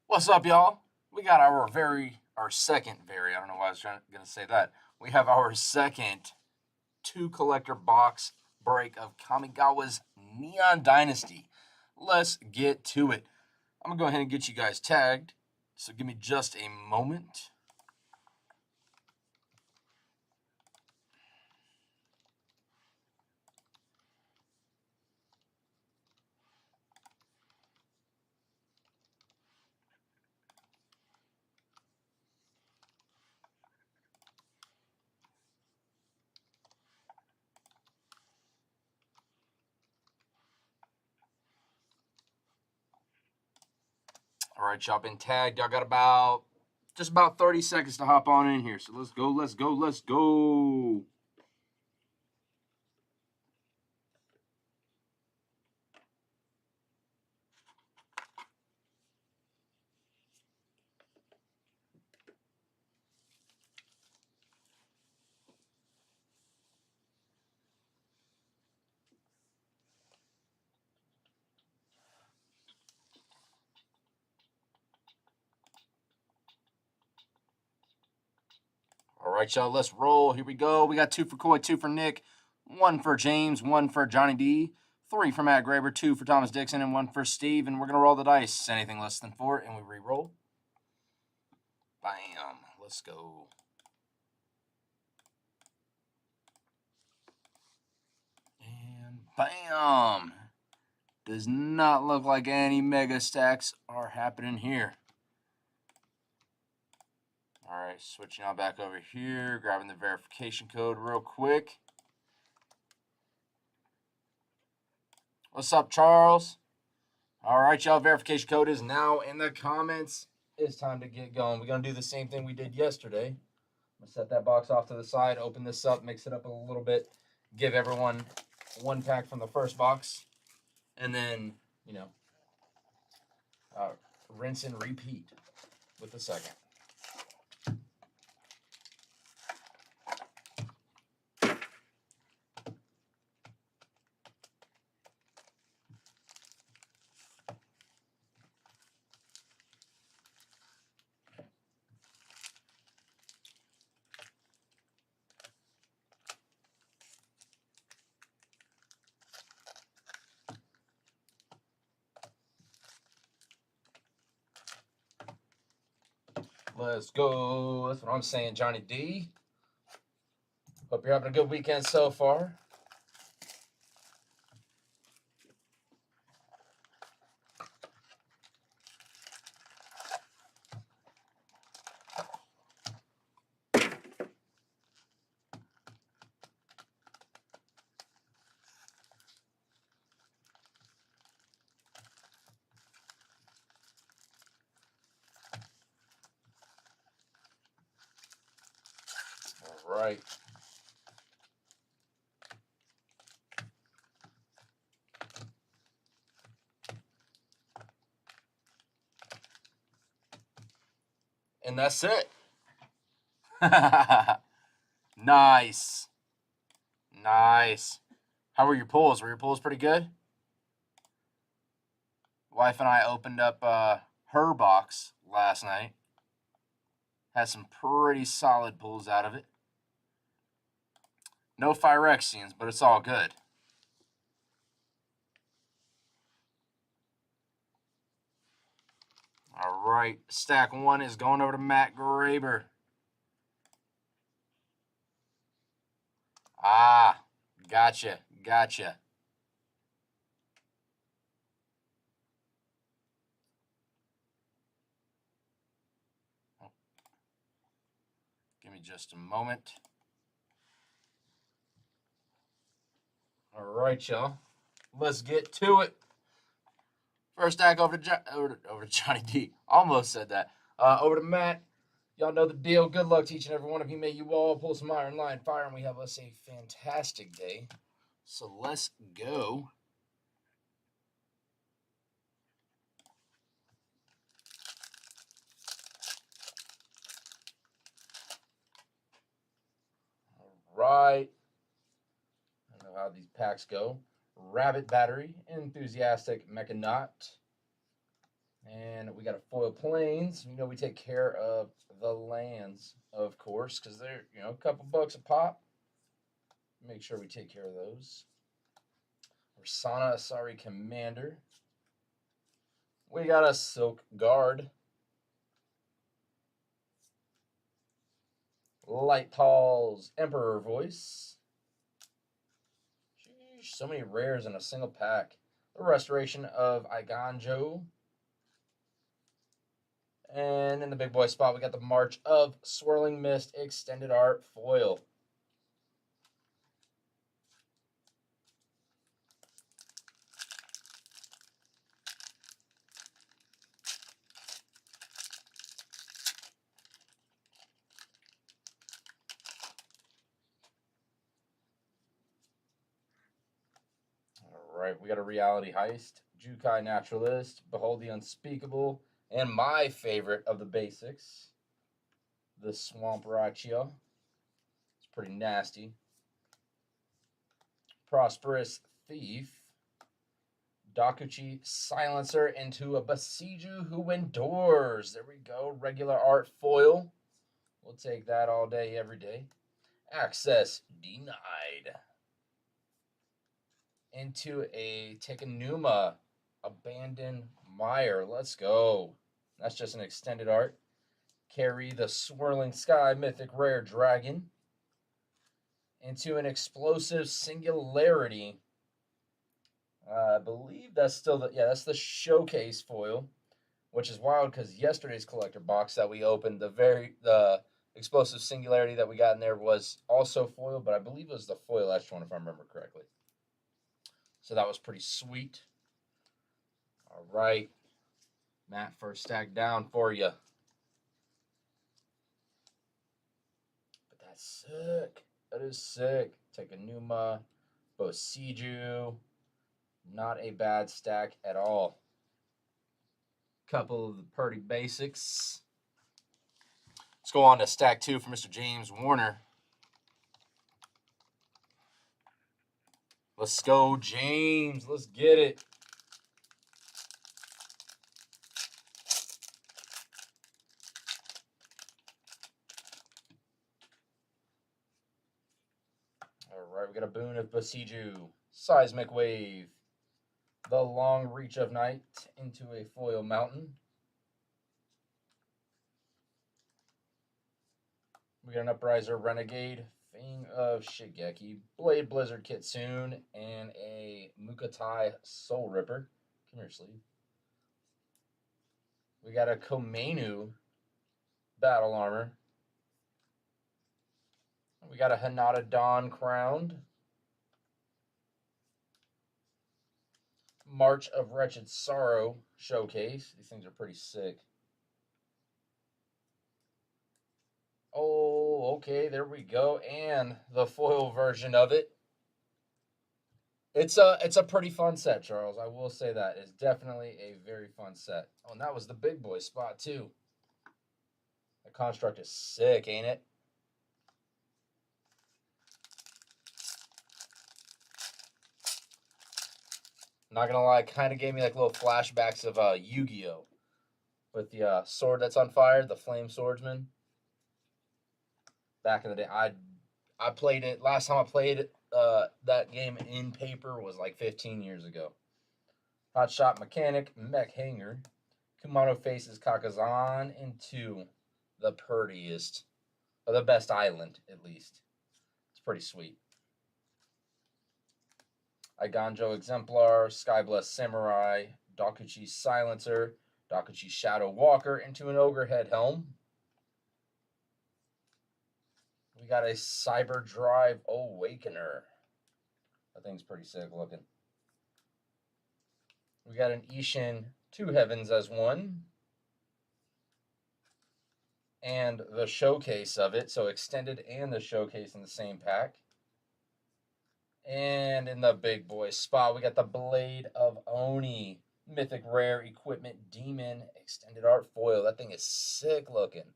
What's up, y'all? We got our second I don't know why I was going to say that. We have our second two collector box break of Kamigawa's Neon Dynasty. Let's get to it. I'm going to go ahead and get you guys tagged. So give me just a moment. All right, y'all been tagged. Y'all got just about 30 seconds to hop on in here. So let's go, let's go, let's go. All right, y'all, let's roll. Here we go. We got two for Coy, two for Nick, one for James, one for Johnny D, three for Matt Graber, two for Thomas Dixon, and one for Steve. And we're going to roll the dice. Anything less than four, and we re-roll. Bam. Let's go. And bam. Does not look like any mega stacks are happening here. All right, switching on back over here, grabbing the verification code real quick. What's up, Charles? All right, y'all, verification code is now in the comments. It's time to get going. We're going to do the same thing we did yesterday. I'm going to set that box off to the side, open this up, mix it up a little bit, give everyone one pack from the first box, and then, rinse and repeat with the second. Let's go. That's what I'm saying, Johnny D. Hope you're having a good weekend so far. All right. And that's it. Nice. Nice. How were your pulls? Were your pulls pretty good? Wife and I opened up her box last night. Had some pretty solid pulls out of it. No Phyrexians, but it's all good. All right. Stack one is going over to Matt Graber. Ah, gotcha. Gotcha. Give me just a moment. All right, y'all. Let's get to it. First stack over to Johnny D. Almost said that. Over to Matt. Y'all know the deal. Good luck to each and every one of you. May you all pull some iron line fire, and we have us a fantastic day. So let's go. All right. I don't know how these packs go. Rabbit Battery, Enthusiastic Mechanaut. And we got a foil planes. You know, we take care of the lands, of course, because they're, you know, a couple bucks a pop. Make sure we take care of those. Rasana Asari Commander. We got a Silk Guard. Light Paul's Emperor Voice. Sheesh, so many rares in a single pack. The Restoration of Iganjo. And in the big boy spot, we got the March of Swirling Mist Extended Art Foil. All right, we got a Reality Heist, Jukai Naturalist, Behold the Unspeakable, and my favorite of the basics, the Swamp Rachia. It's pretty nasty. Prosperous Thief, Dakuchi Silencer into a Besiju Who Endures. There we go, regular art foil. We'll take that all day, every day. Access denied. Into a Tekanuma Abandoned Mire. Let's go. That's just an extended art. Carry the Swirling Sky Mythic Rare Dragon. Into an Explosive Singularity. I believe that's still that's the showcase foil, which is wild because yesterday's collector box that we opened, the Explosive Singularity that we got in there was also foil, but I believe it was the foil etched one if I remember correctly. So that was pretty sweet. All right. Matt, first stack down for you. But that's sick. That is sick. Tekanuma, Bosiju. Not a bad stack at all. Couple of the Purdy basics. Let's go on to stack 2 for Mr. James Warner. Let's go, James. Let's get it. All right, we got a Boon of Besiju, Seismic Wave, the Long Reach of Night into a Foil Mountain. We got an Upriser Renegade, Fang of Shigeki, Blade Blizzard Kitsune, and a Mukatai Soul Ripper. Come here, sleeve. We got a Komenu Battle Armor. We got a Hinata Dawn Crowned. March of Wretched Sorrow Showcase. These things are pretty sick. Oh, okay, there we go. And the foil version of it. It's a pretty fun set, Charles. I will say that. It's definitely a very fun set. Oh, and that was the big boy spot, too. The construct is sick, ain't it? Not gonna lie, kind of gave me like little flashbacks of Yu-Gi-Oh! With the sword that's on fire, the Flame Swordsman. Back in the day, I played it. Last time I played it, that game in paper was like 15 years ago. Hot Shot Mechanic, Mech Hanger. Kumano faces Kakazan into the prettiest, or the best island, at least. It's pretty sweet. Iganjo Exemplar, Skyblessed Samurai, Dakuchi Silencer, Dakuchi Shadow Walker into an Ogre Head Helm. We got a Cyber Drive Awakener. That thing's pretty sick looking. We got an Ishin Two Heavens as one. And the showcase of it. So extended and the showcase in the same pack. And in the big boy spot, we got the Blade of Oni. Mythic Rare Equipment Demon Extended Art Foil. That thing is sick looking.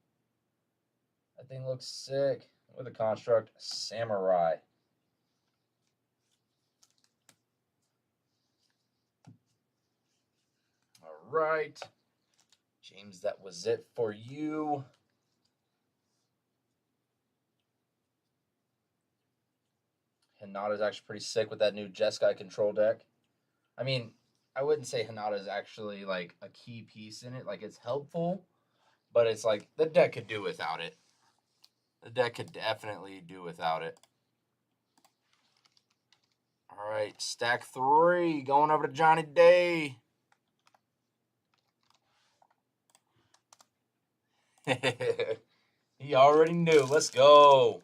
That thing looks sick. With a construct Samurai. All right. James, that was it for you. Hinata's actually pretty sick with that new Jeskai control deck. I mean, I wouldn't say Hinata is actually like a key piece in it. Like, it's helpful, but it's like the deck could do without it. The deck could definitely do without it. All right, stack 3 going over to Johnny Day. He already knew. Let's go.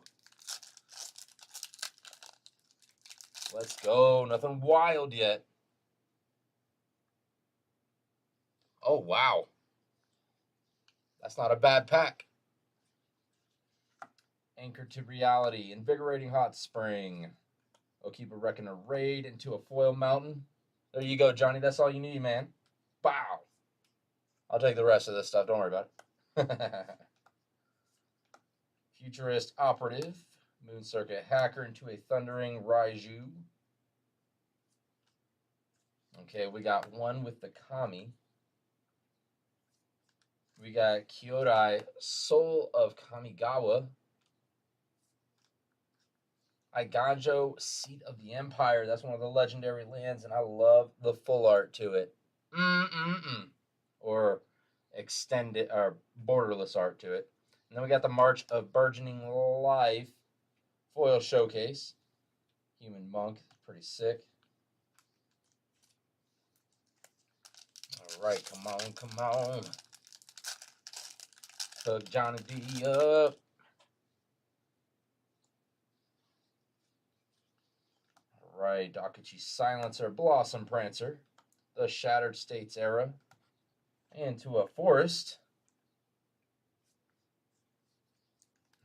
Let's go. Nothing wild yet. Oh, wow. That's not a bad pack. Anchor to Reality. Invigorating Hot Spring. We'll keep a wrecking a raid into a foil mountain. There you go, Johnny. That's all you need, man. Bow. I'll take the rest of this stuff. Don't worry about it. Futurist Operative. Moon Circuit Hacker into a Thundering Raiju. Okay, we got one with the Kami. We got Kyodai, Soul of Kamigawa. Aiganjo, Seat of the Empire. That's one of the legendary lands, and I love the full art to it. Or extended, or borderless art to it. And then we got the March of Burgeoning Life foil showcase. Human Monk, pretty sick. All right, come on, come on. Hook Johnny D up. All right, Dakichi Silencer, Blossom Prancer, the Shattered States era, into a Forest.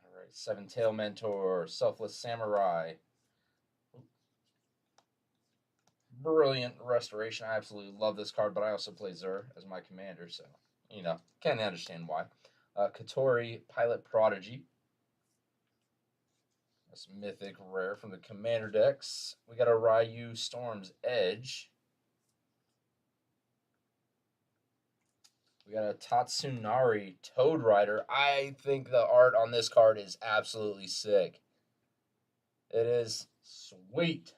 All right, Seven Tail Mentor, Selfless Samurai. Brilliant restoration. I absolutely love this card, but I also play Zur as my commander, so, you know, can't understand why. Katori, Pilot Prodigy. That's mythic rare from the commander decks. We got a Ryu, Storm's Edge. We got a Tatsunari, Toad Rider. I think the art on this card is absolutely sick. It is sweet.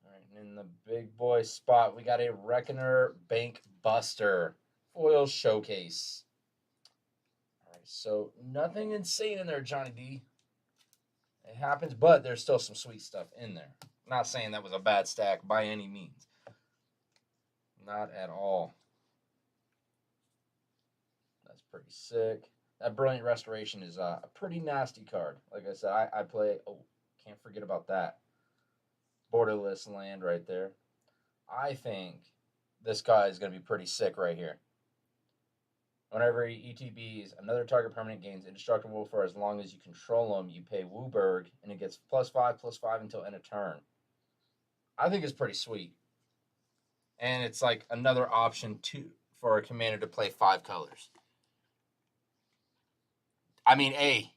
All right, and in the big boy spot, we got a Reckoner Bank Buster foil showcase. All right, so nothing insane in there, Johnny D. It happens, but there's still some sweet stuff in there. I'm not saying that was a bad stack by any means. Not at all. That's pretty sick. That Brilliant Restoration is a pretty nasty card. Like I said, I play... Oh, can't forget about that. Borderless land right there. I think this guy is going to be pretty sick right here. Whenever he ETBs, another target permanent gains indestructible for as long as you control him. You pay Wooburg, and it gets +5/+5 until end of turn. I think it's pretty sweet. And it's like another option for a commander to play 5 colors. I mean, hey,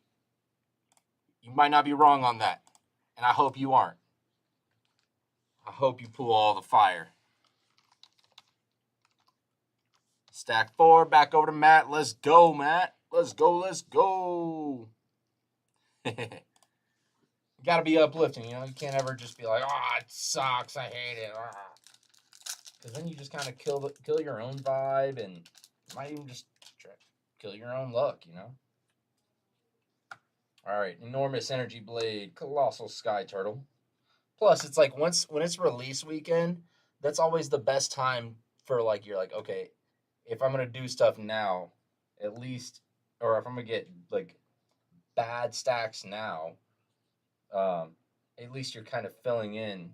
you might not be wrong on that. And I hope you aren't. I hope you pull all the fire. Stack 4, back over to Matt. Let's go, Matt. Let's go, let's go. You gotta be uplifting, you know? You can't ever just be like, oh, it sucks, I hate it. Because then you just kind of kill your own vibe, and you might even just kill your own luck, you know? All right, Enormous Energy Blade, Colossal Sky Turtle. Plus, it's like when it's release weekend, that's always the best time for, like, you're like, okay, if I'm going to do stuff now, at least, or if I'm going to get, like, bad stacks now, at least you're kind of filling in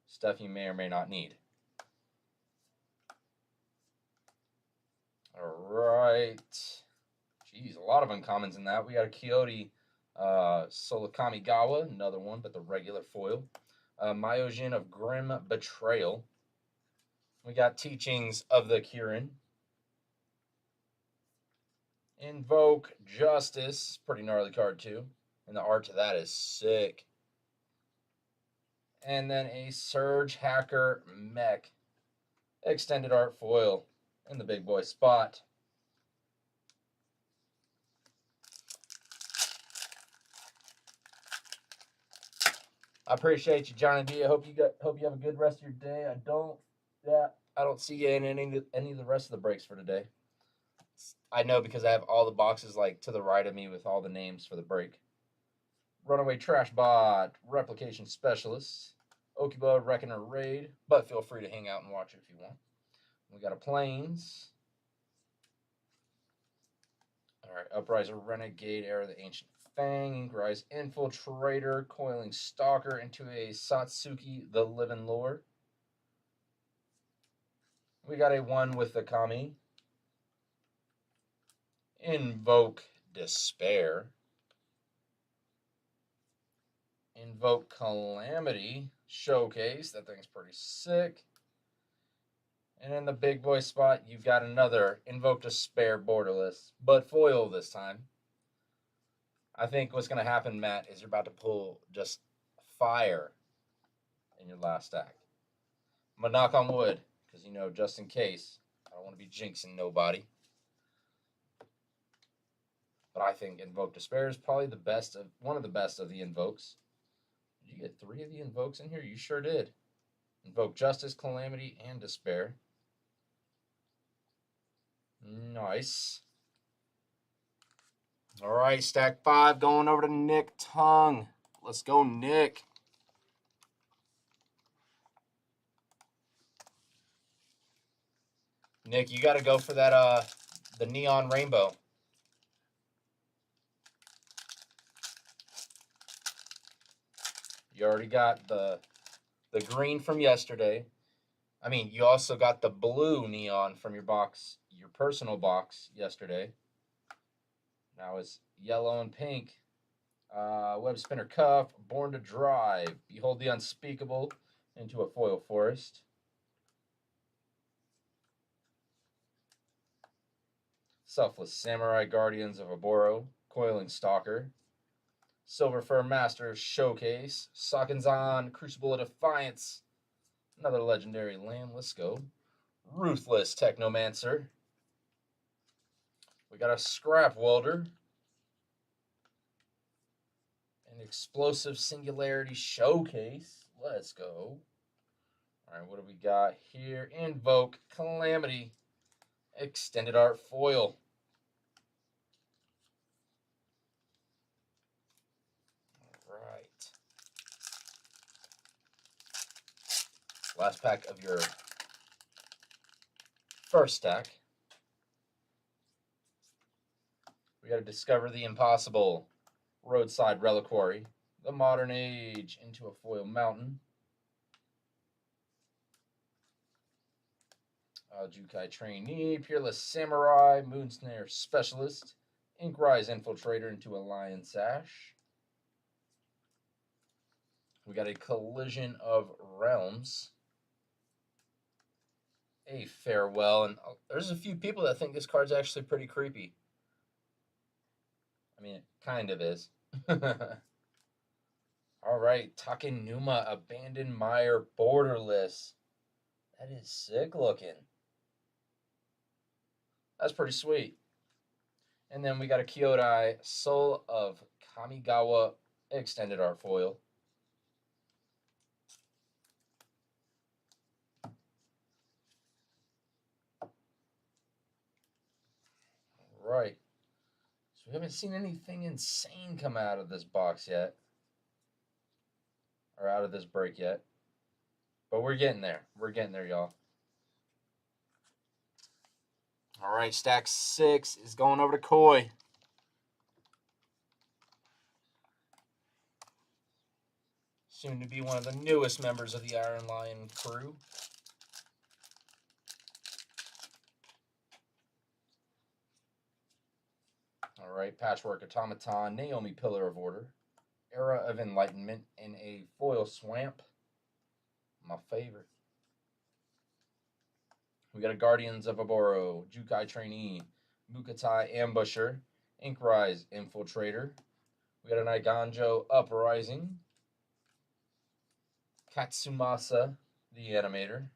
stuff you may or may not need. All right. Jeez, a lot of uncommons in that. We got a Coyote, Soul of Kamigawa, another one, but the regular foil. Myojin of Grim Betrayal. We got Teachings of the Kirin. Invoke Justice, pretty gnarly card too. And the art to that is sick. And then a Surge Hacker Mech. Extended art foil. in the big boy spot. I appreciate you, Johnny D. I hope you have a good rest of your day. I don't see you in any of the rest of the breaks for today. I know because I have all the boxes like to the right of me with all the names for the break. Runaway Trash Bot, Replication Specialist, Okiba, Reckoner Raid, but feel free to hang out and watch it if you want. We got a Plains. All right, Upriser, Renegade, Era of the Ancient Fang, Rise Infiltrator, Coiling Stalker into a Satsuki, the Living Lore. We got a 1 with the Kami. Invoke Despair. Invoke Calamity Showcase. That thing's pretty sick. And in the big boy spot, you've got another Invoke Despair borderless, but foil this time. I think what's going to happen, Matt, is you're about to pull just fire in your last stack. I'm going to knock on wood, because, just in case, I don't want to be jinxing nobody. But I think Invoke Despair is probably one of the best of the invokes. Did you get 3 of the invokes in here? You sure did. Invoke Justice, Calamity, and Despair. Nice. All right, stack 5 going over to Nick Tongue. Let's go, Nick. Nick, you got to go for that the neon rainbow. You already got the green from yesterday. I mean, you also got the blue neon from your box, your personal box yesterday. Now it's yellow and pink. Web Spinner Cuff, Born to Drive, Behold the Unspeakable into a foil forest. Selfless Samurai, Guardians of Oboro, Coiling Stalker. Silver Fur Master Showcase, Sakenzan, Crucible of Defiance. Another legendary land. Let's go. Ruthless Technomancer. We got a Scrap Welder. An Explosive Singularity Showcase. Let's go. All right, what do we got here? Invoke Calamity. Extended Art Foil. All right. Last pack of your first stack. We got to Discover the Impossible. Roadside Reliquary. The Modern Age into a foil mountain. Jukai Trainee, Peerless Samurai, Moonsnare Specialist, Inkrise Infiltrator into a Lion Sash. We got a Collision of Realms, a Farewell, and there's a few people that think this card's actually pretty creepy. I mean, it kind of is. All right, Takenuma, Abandoned Mire, Borderless. That is sick looking. That's pretty sweet. And then we got a Kyodai, Soul of Kamigawa, Extended Art Foil. Right. So we haven't seen anything insane come out of this box yet. Or out of this break yet. But we're getting there. We're getting there, y'all. All right, stack 6 is going over to Koi. Soon to be one of the newest members of the Iron Lion crew. All right, Patchwork Automaton, Naomi Pillar of Order, Era of Enlightenment, and a foil swamp. My favorite. We got a Guardians of Oboro, Jukai Trainee, Mukatai Ambusher, Inkrise Infiltrator. We got an Iganjo Uprising, Katsumasa the Animator.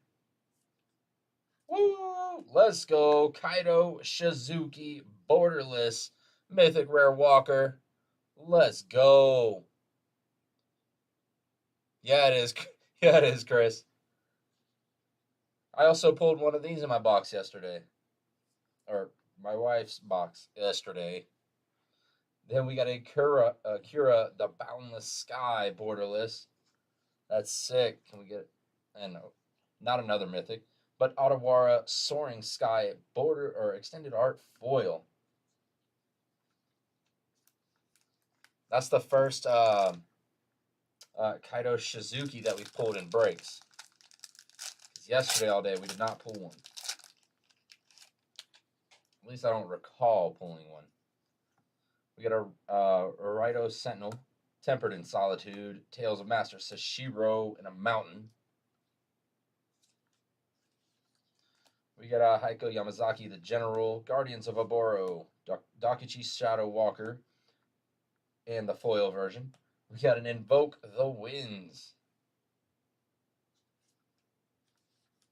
Woo! Let's go. Kaido Shizuki, borderless, mythic rare walker. Let's go. Yeah, it is. Yeah, it is, Chris. I also pulled one of these in my box yesterday. Or my wife's box yesterday. Then we got a Kira, the Boundless Sky, borderless. That's sick. Can we get? And no, not another mythic, but Otawara Soaring Sky border or extended art foil. That's the first Kaido Shizuki that we pulled in breaks. Yesterday all day we did not pull one. At least I don't recall pulling one. We got a Raito Sentinel, Tempered in Solitude, Tales of Master Sashiro in a Mountain. We got a Heiko Yamazaki, the General, Guardians of Oboro, Dakichi Shadow Walker, and the foil version. We got an Invoke the Winds.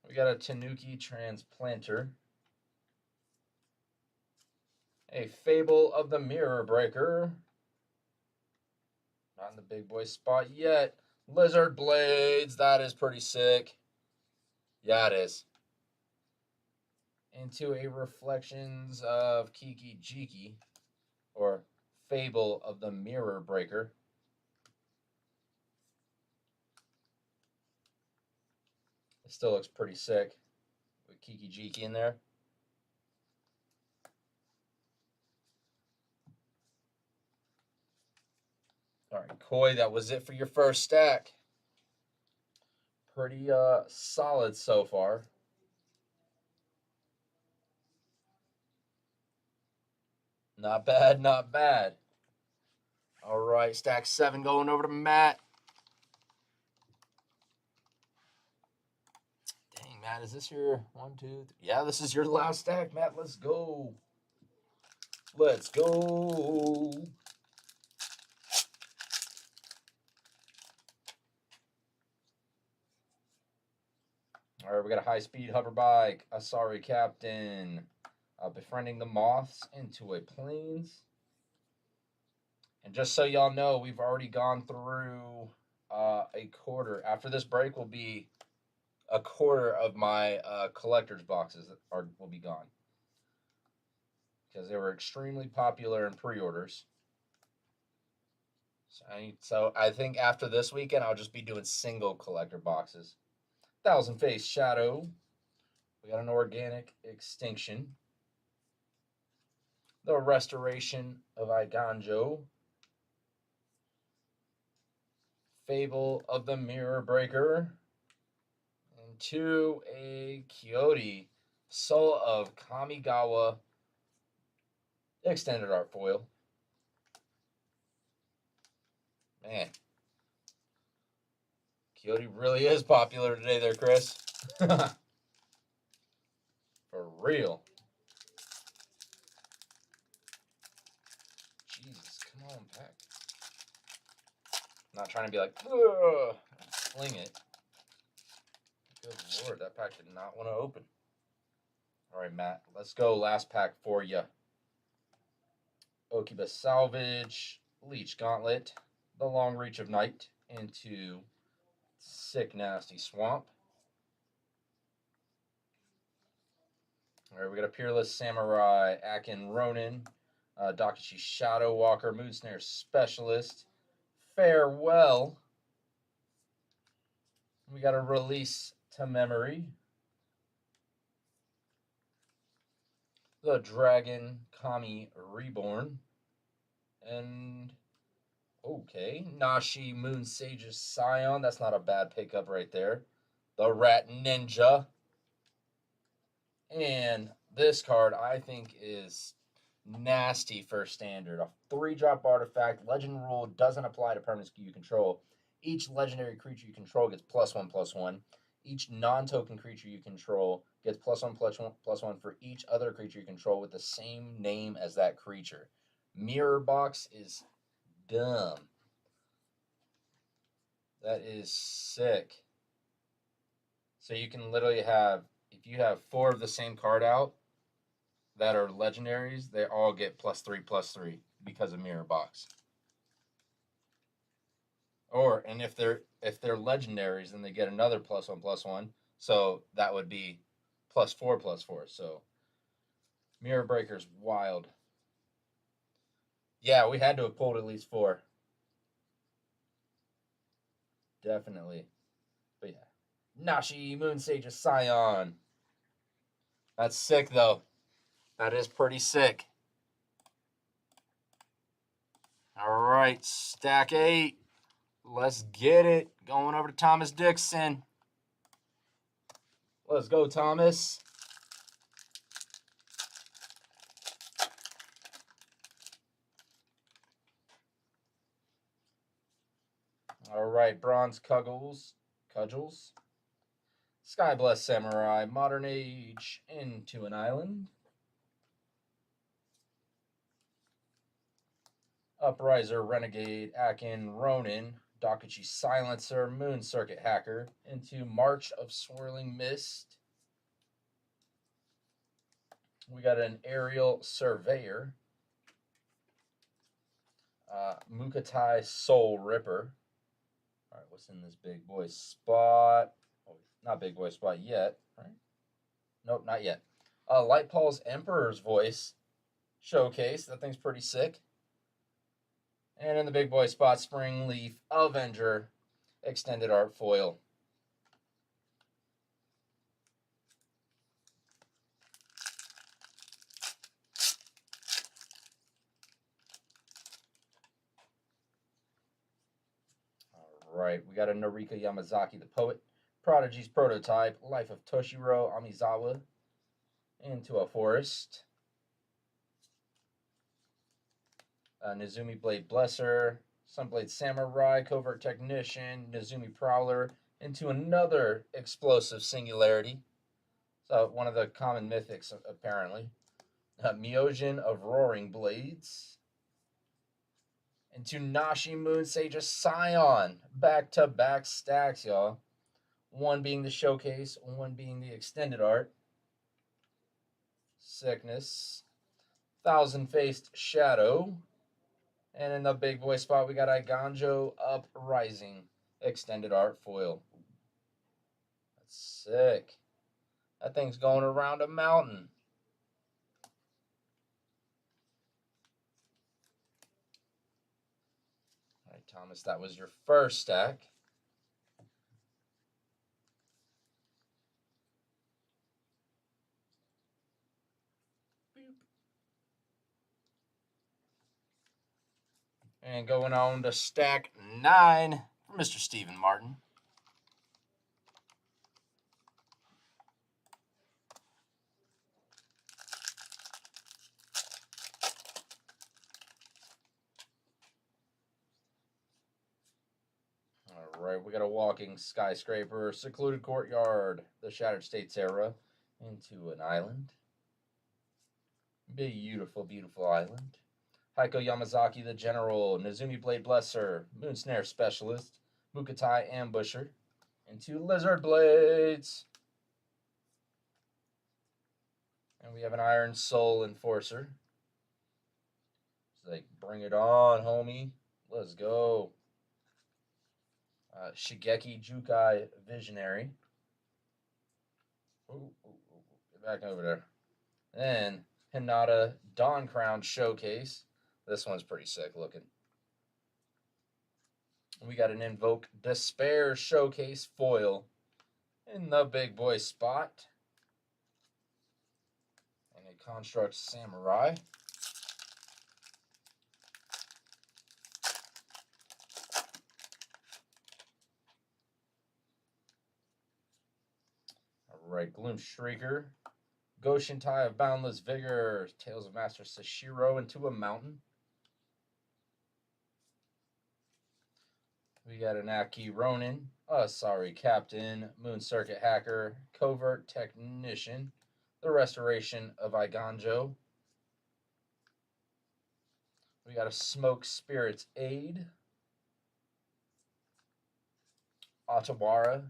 We got a Tanuki Transplanter. A Fable of the Mirror Breaker. Not in the big boy spot yet. Lizard Blades. That is pretty sick. Yeah, it is. Into a Reflections of Kiki Jiki. Or Fable of the Mirror Breaker. It still looks pretty sick. With Kiki Jiki in there. All right, Koi, that was it for your first stack. Pretty solid so far. Not bad, not bad. All right, stack 7 going over to Matt. Dang, Matt, is this your 1, 2, 3? Yeah, this is your last stack, Matt. Let's go. Let's go. All right, we got a high-speed hover bike, a sorry captain, befriending the moths into a plains. And just so y'all know, we've already gone through a quarter. After this break will be a quarter of my collector's boxes will be gone because they were extremely popular in pre-orders. So I think after this weekend, I'll just be doing single collector boxes. Thousand Face Shadow. We got an Organic Extinction. The Restoration of Iganjo. Fable of the Mirror Breaker. And 2, a Kyoti. Soul of Kamigawa. Extended art foil. Man. Kyoti really is popular today there, Chris. For real. Jesus, come on, pack. I'm not trying to be like, ugh, fling it. Good lord, that pack did not want to open. All right, Matt, let's go. Last pack for you. Okiba Salvage, Leech Gauntlet, The Long Reach of Night, into Sick Nasty Swamp. All right, we got a Peerless Samurai, Akin Ronin, Dakichi Shadow Walker, Moon Snare Specialist, Farewell. We got a Release to Memory. The Dragon Kami Reborn. And, okay, Nashi Moon Sage's Scion. That's not a bad pickup right there. The Rat Ninja. And this card, I think, is nasty for standard. A 3-drop artifact. Legend rule doesn't apply to permanents you control. Each legendary creature you control gets +1/+1. Each non-token creature you control gets +1/+1 for each other creature you control with the same name as that creature. Mirror Box is dumb. That is sick. So you can literally have if you have 4 of the same card out that are legendaries, they all get +3/+3 because of mirror box. Or and if they're legendaries, then they get another +1/+1. So that would be +4/+4. So mirror breaker's wild. Yeah, we had to have pulled at least 4. Definitely. But yeah. Nashi Moon Sage Scion. That's sick though. That is pretty sick. All right, stack 8. Let's get it. Going over to Thomas Dixon. Let's go, Thomas. All right, Bronze Cudgels. Sky Blessed Samurai, Modern Age, Into an Island. Upriser, Renegade, Akin, Ronin, Dakuchi Silencer, Moon Circuit Hacker, into March of Swirling Mist. We got an Aerial Surveyor, Mukatai Soul Ripper. All right, what's in this big boy spot? Oh, not big boy spot yet, right? Nope, not yet. Light Paul's Emperor's Voice showcase. That thing's pretty sick. And in the big boy spot, Springleaf Avenger extended art foil. All right, we got a Noriko Yamazaki, the poet, Prodigy's prototype, Life of Toshiro Amizawa, Into a Forest. Nezumi Blade Blesser, Sunblade Samurai, Covert Technician, Nezumi Prowler, into another explosive singularity. So one of the common mythics, apparently. Myojin of Roaring Blades. Into Nashi Moon Sage Scion. Back-to-back stacks, y'all. One being the showcase, one being the extended art. Sickness. Thousand-Faced Shadow. And in the big boy spot, we got Iganjo Uprising extended art foil. That's sick. That thing's going around a mountain. All right, Thomas, that was your first stack. And going on to stack 9 for Mr. Stephen Martin. All right, we got a Walking Skyscraper, Secluded Courtyard, the Shattered States era, Into an Island. Beautiful, beautiful island. Heiko Yamazaki, the General, Nezumi Blade Blesser, Moon Snare Specialist, Mukatai Ambusher, into Lizard Blades. And we have an Iron Soul Enforcer. It's like, bring it on, homie. Let's go. Shigeki Jukai Visionary. Ooh, get back over there. And Hinata Dawn Crown Showcase. This one's pretty sick looking. We got an Invoke Despair Showcase foil in the big boy spot. And a Construct Samurai. All right, Gloom Shrieker. Goshintai of Boundless Vigor. Tales of Master Sashiro into a Mountain. We got an Aki Ronin, Sorry Captain, Moon Circuit Hacker, Covert Technician, the Restoration of Iganjo. We got a Smoke Spirit's Aid, Otawara,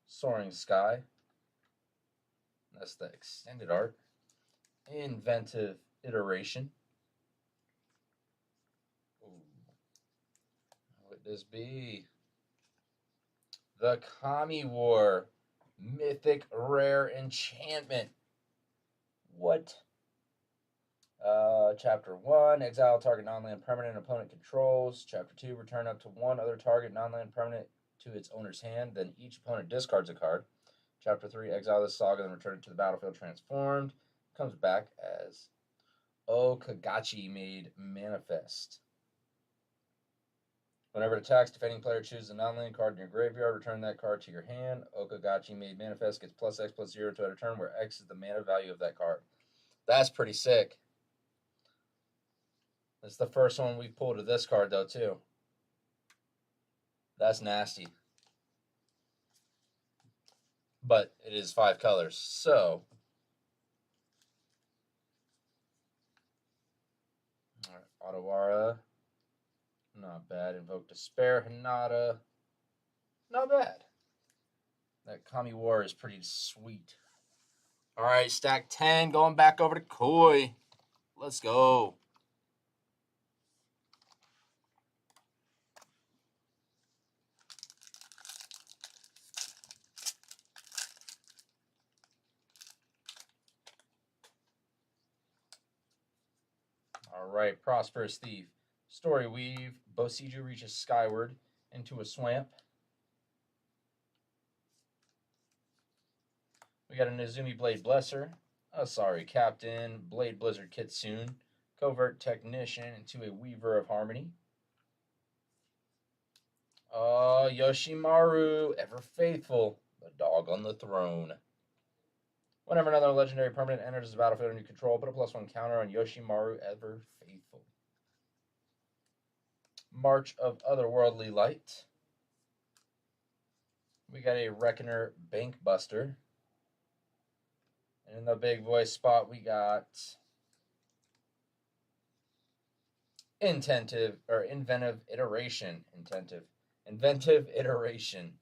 Soaring Sky. That's the extended art. Inventive iteration. Ooh. What would this be? The Kamigawa Mythic Rare Enchantment. What? Chapter 1, exile target non-land permanent opponent controls. Chapter 2, return up to one other target non-land permanent to its owner's hand. Then each opponent discards a card. Chapter 3, exile this saga, then return it to the battlefield transformed. Comes back as Okagachi made manifest. Whenever it attacks, defending player chooses a non-land card in your graveyard, return that card to your hand. Okagachi made manifest gets +X+0 to a turn, where X is the mana value of that card. That's pretty sick. That's the first one we've pulled of this card, though, too. That's nasty. But it is 5 colors, so... All right, Otawara. Not bad. Invoke Despair. Hinata. Not bad. That Kamigawa is pretty sweet. All right, stack 10. Going back over to Koi. Let's go. All right, Prosperous Thief. Story Weave. Bosiju reaches skyward into a swamp. We got a Nezumi Blade Blesser. Sorry, Captain. Blade Blizzard Kitsune. Covert Technician into a Weaver of Harmony. Yoshimaru, Ever Faithful. The dog on the throne. Whenever another legendary permanent enters the battlefield under your control, put a +1 counter on Yoshimaru, Ever Faithful. March of Otherworldly Light. We got a Reckoner Bank Buster. And in the big voice spot, we got Inventive Iteration. Inventive Iteration.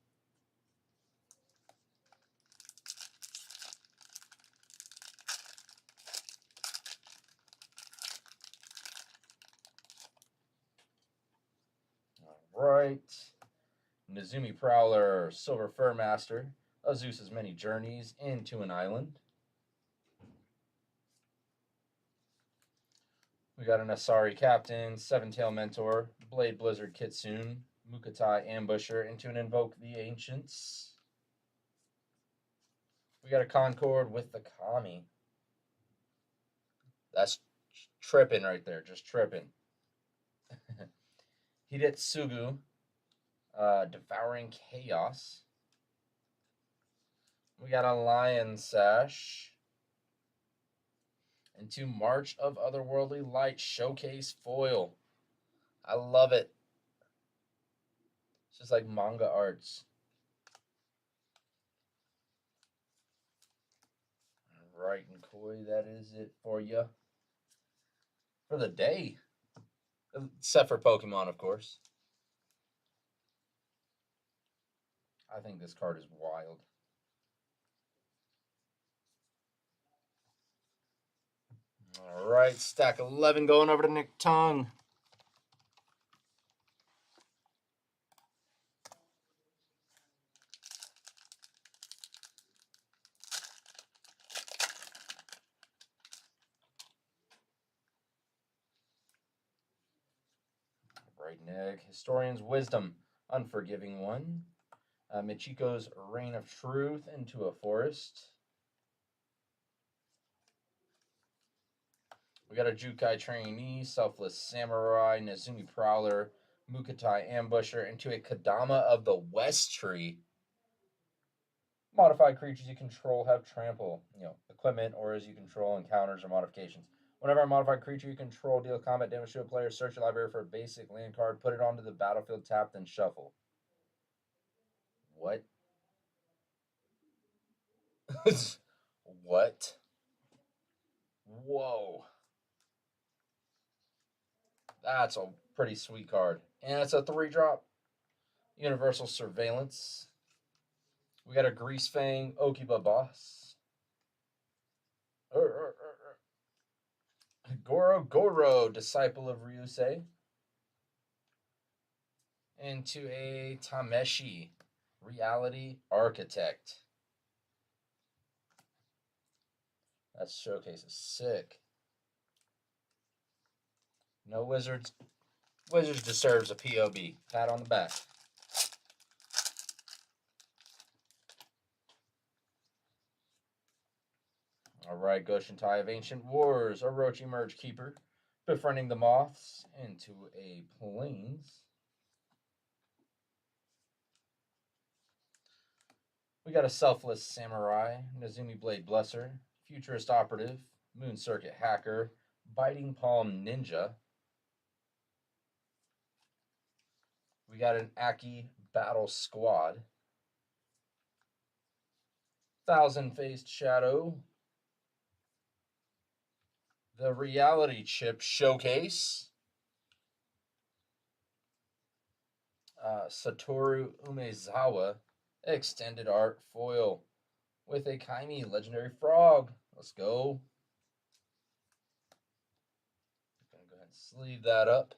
All right. Nezumi Prowler, Silver Fur Master. Zeus's Many Journeys into an Island. We got an Asari Captain, Seven Tail Mentor, Blade Blizzard Kitsune, Mukatai Ambusher into an Invoke the Ancients. We got a Concord with the Kami. That's tripping right there, just tripping. Hidetsugu, Devouring Chaos. We got a Lion Sash. Into March of Otherworldly Light Showcase Foil. I love it. It's just like manga arts. All right, and Koi, that is it for you. For the day. Except for Pokemon, of course. I think this card is wild. All right, stack 11 going over to Nick Tung. All right, Nick. Historian's Wisdom, Unforgiving One. Michiko's Reign of Truth into a Forest. We got a Jukai Trainee, Selfless Samurai, Nezumi Prowler, Mukatai Ambusher into a Kadama of the West Tree. Modified creatures you control have trample. Equipment, auras you control, encounters, or modifications. Whenever a modified creature you control deals combat damage to a player, search your library for a basic land card, put it onto the battlefield, tap, then shuffle. What? What? Whoa. That's a pretty sweet card. And it's a 3-drop. Universal Surveillance. We got a Grease Fang Okiba Boss. Goro, disciple of Ryusei. Into a Tameshi, reality architect. That showcase is sick. No Wizards. Wizards deserves a POB. Pat on the back. Alright, Goshintai of Ancient Wars. Orochi Merge Keeper. Befriending the Moths into a Plains. We got a Selfless Samurai. Nezumi Blade Blesser. Futurist Operative. Moon Circuit Hacker. Biting Palm Ninja. We got an Aki Battle Squad. Thousand Faced Shadow. The Reality Chip Showcase. Satoru Umezawa Extended Art Foil with a Kaimi Legendary Frog. Let's go. I'm going to go ahead and sleeve that up.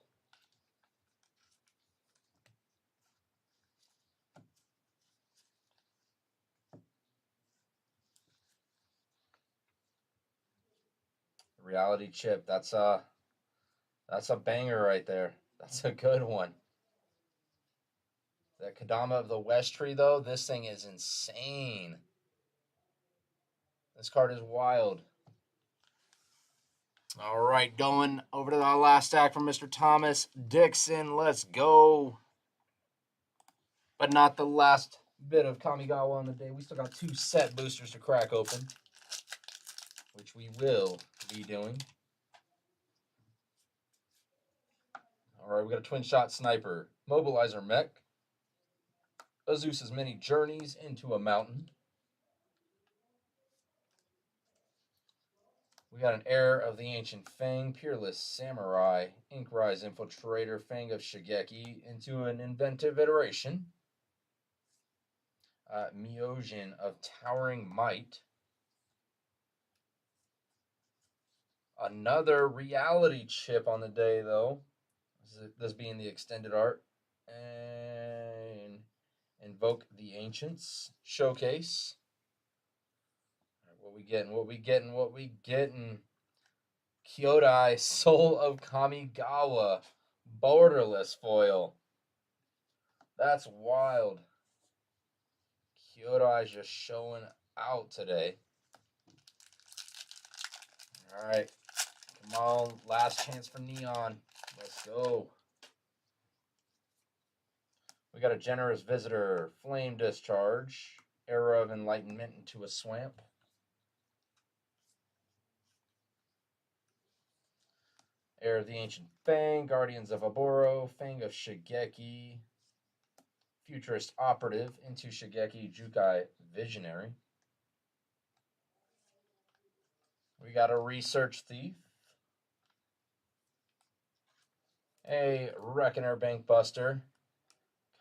Reality Chip, that's a banger right there. That's a good one. The Kadama of the West Tree, though, this thing is insane. This card is wild. All right, going over to the last stack from Mr. Thomas Dixon. Let's go. But not the last bit of Kamigawa on the day. We still got 2 set boosters to crack open, which we will be doing. All right, we got a Twin Shot Sniper, Mobilizer Mech, Azusa's Many Journeys into a Mountain. We got an Heir of the Ancient Fang, Peerless Samurai, Inkrise Infiltrator, Fang of Shigeki into an Inventive Iteration. Myojin of Towering Might. Another Reality Chip on the day, though. This being the extended art. And Invoke the Ancients Showcase. What we getting? Kyodai, Soul of Kamigawa, Borderless Foil. That's wild. Kyodai just showing out today. All right, come on, last chance for Neon. Let's go. We got a Generous Visitor, Flame Discharge, Era of Enlightenment into a Swamp. Heir of the Ancient Fang, Guardians of Aboro, Fang of Shigeki, Futurist Operative into Shigeki Jukai Visionary. We got a Research Thief, a Reckoner Bank Buster.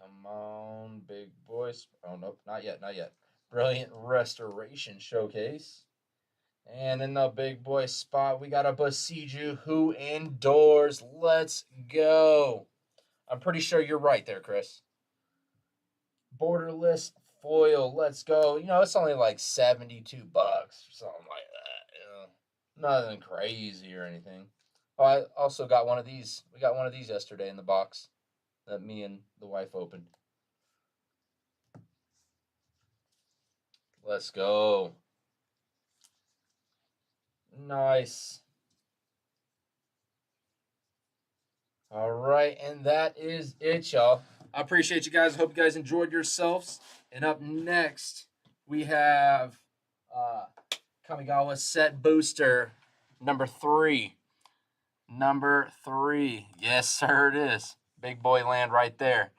Come on, big boys. Oh, nope, not yet. Brilliant Restoration Showcase. And in the big boy spot, we got a Besiju Who Endures. Let's go. I'm pretty sure you're right there, Chris. Borderless Foil. Let's go. You know, it's only like $72 or something like that. You know, nothing crazy or anything. Oh, I also got one of these. We got one of these yesterday in the box that me and the wife opened. Let's go. Nice. All right, and that is it, y'all. I appreciate you guys. Hope you guys enjoyed yourselves. And up next, we have Kamigawa Set Booster number 3. Number 3. Yes, sir, it is. Big boy land right there.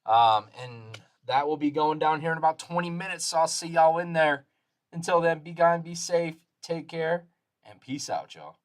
And that will be going down here in about 20 minutes, so I'll see y'all in there. Until then, be kind, be safe, take care, and peace out, y'all.